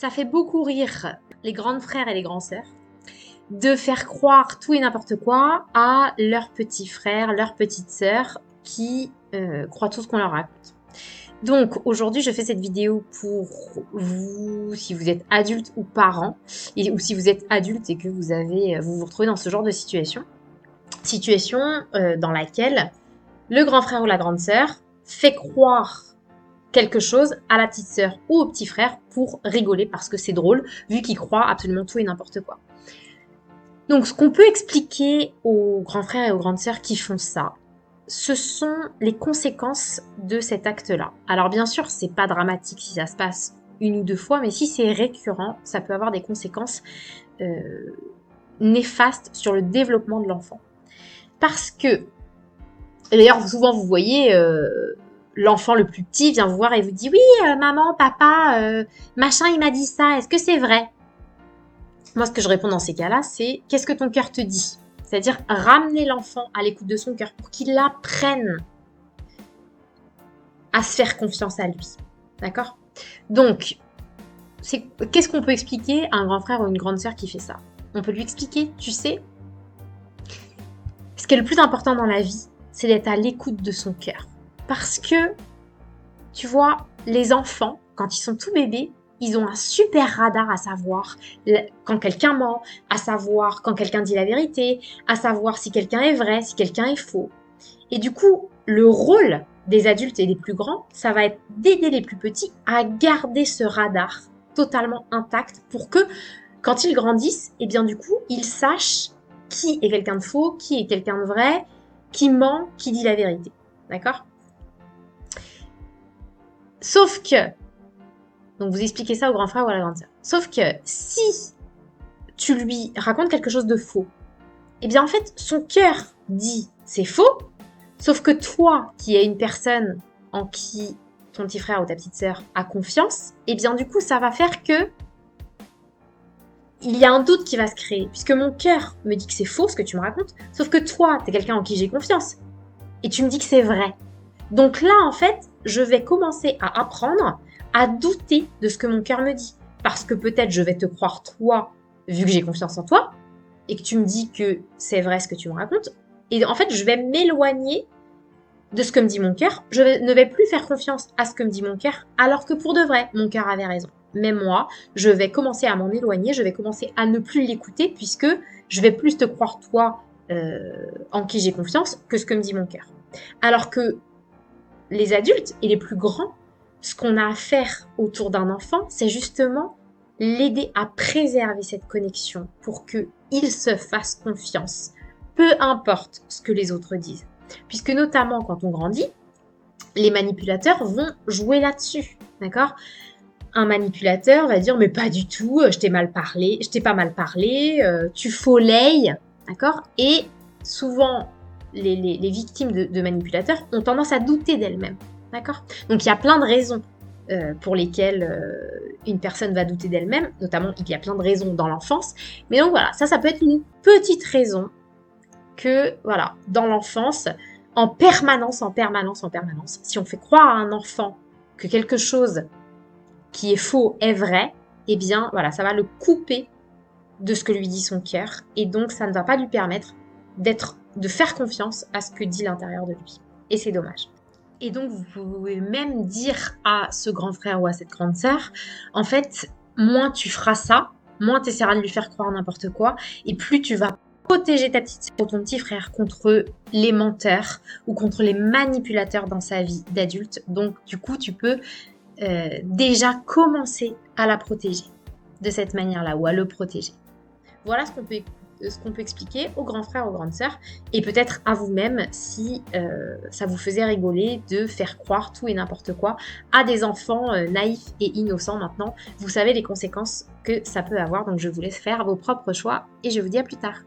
Ça fait beaucoup rire les grands frères et les grands sœurs de faire croire tout et n'importe quoi à leurs petits frères, leurs petites sœurs qui croient tout ce qu'on leur raconte. Donc aujourd'hui, je fais cette vidéo pour vous, si vous êtes adulte ou parent, ou si vous êtes adulte et que vous vous retrouvez dans ce genre de situation dans laquelle le grand frère ou la grande sœur fait croire quelque chose à la petite sœur ou au petit frère pour rigoler parce que c'est drôle, vu qu'ils croient absolument tout et n'importe quoi. Donc ce qu'on peut expliquer aux grands frères et aux grandes sœurs qui font ça, ce sont les conséquences de cet acte-là. Alors bien sûr, c'est pas dramatique si ça se passe une ou deux fois, mais si c'est récurrent, ça peut avoir des conséquences néfastes sur le développement de l'enfant. Parce que, et d'ailleurs souvent vous voyez, l'enfant le plus petit vient vous voir et vous dit « Oui, maman, papa, machin il m'a dit ça, est-ce que c'est vrai ?» Moi, ce que je réponds dans ces cas-là, c'est « Qu'est-ce que ton cœur te dit ?» C'est-à-dire ramener l'enfant à l'écoute de son cœur pour qu'il apprenne à se faire confiance à lui. D'accord ? Donc, qu'est-ce qu'on peut expliquer à un grand frère ou une grande sœur qui fait ça ? On peut lui expliquer, tu sais, ce qui est le plus important dans la vie, c'est d'être à l'écoute de son cœur. Parce que, tu vois, les enfants, quand ils sont tout bébés, ils ont un super radar à savoir quand quelqu'un ment, à savoir quand quelqu'un dit la vérité, à savoir si quelqu'un est vrai, si quelqu'un est faux. Et du coup, le rôle des adultes et des plus grands, ça va être d'aider les plus petits à garder ce radar totalement intact pour que, quand ils grandissent, eh bien du coup, ils sachent qui est quelqu'un de faux, qui est quelqu'un de vrai, qui ment, qui dit la vérité. D'accord ? Sauf que, donc vous expliquez ça au grand frère ou à la grande sœur, sauf que si tu lui racontes quelque chose de faux, eh bien en fait, son cœur dit c'est faux, sauf que toi, qui es une personne en qui ton petit frère ou ta petite sœur a confiance, eh bien du coup, ça va faire que il y a un doute qui va se créer, puisque mon cœur me dit que c'est faux ce que tu me racontes, sauf que toi, t'es quelqu'un en qui j'ai confiance, et tu me dis que c'est vrai. Donc là, en fait, je vais commencer à apprendre à douter de ce que mon cœur me dit. Parce que peut-être je vais te croire toi, vu que j'ai confiance en toi, et que tu me dis que c'est vrai ce que tu me racontes. Et en fait, je vais m'éloigner de ce que me dit mon cœur. Ne vais plus faire confiance à ce que me dit mon cœur, alors que pour de vrai, mon cœur avait raison. Même moi, je vais commencer à m'en éloigner, je vais commencer à ne plus l'écouter, puisque je vais plus te croire toi, en qui j'ai confiance, que ce que me dit mon cœur. Alors que les adultes et les plus grands, ce qu'on a à faire autour d'un enfant, c'est justement l'aider à préserver cette connexion pour qu'il se fasse confiance, peu importe ce que les autres disent. Puisque notamment quand on grandit, les manipulateurs vont jouer là-dessus, d'accord ? Un manipulateur va dire « mais pas du tout, je t'ai pas mal parlé, tu follayes », d'accord ? Et souvent, les victimes de manipulateurs ont tendance à douter d'elles-mêmes. D'accord ? Donc il y a plein de raisons pour lesquelles une personne va douter d'elle-même, notamment il y a plein de raisons dans l'enfance. Mais donc voilà, ça peut être une petite raison que, voilà, dans l'enfance, en permanence, si on fait croire à un enfant que quelque chose qui est faux est vrai, eh bien voilà, ça va le couper de ce que lui dit son cœur, et donc ça ne va pas lui permettre de faire confiance à ce que dit l'intérieur de lui. Et c'est dommage. Et donc, vous pouvez même dire à ce grand frère ou à cette grande sœur, en fait, moins tu feras ça, moins tu essaieras de lui faire croire n'importe quoi, et plus tu vas protéger ta petite sœur ou ton petit frère contre les menteurs ou contre les manipulateurs dans sa vie d'adulte. Donc, du coup, tu peux déjà commencer à la protéger de cette manière-là, ou à le protéger. Voilà ce qu'on peut expliquer aux grands frères, aux grandes sœurs, et peut-être à vous-même si ça vous faisait rigoler de faire croire tout et n'importe quoi à des enfants naïfs et innocents. Maintenant, vous savez les conséquences que ça peut avoir, donc je vous laisse faire vos propres choix et je vous dis à plus tard.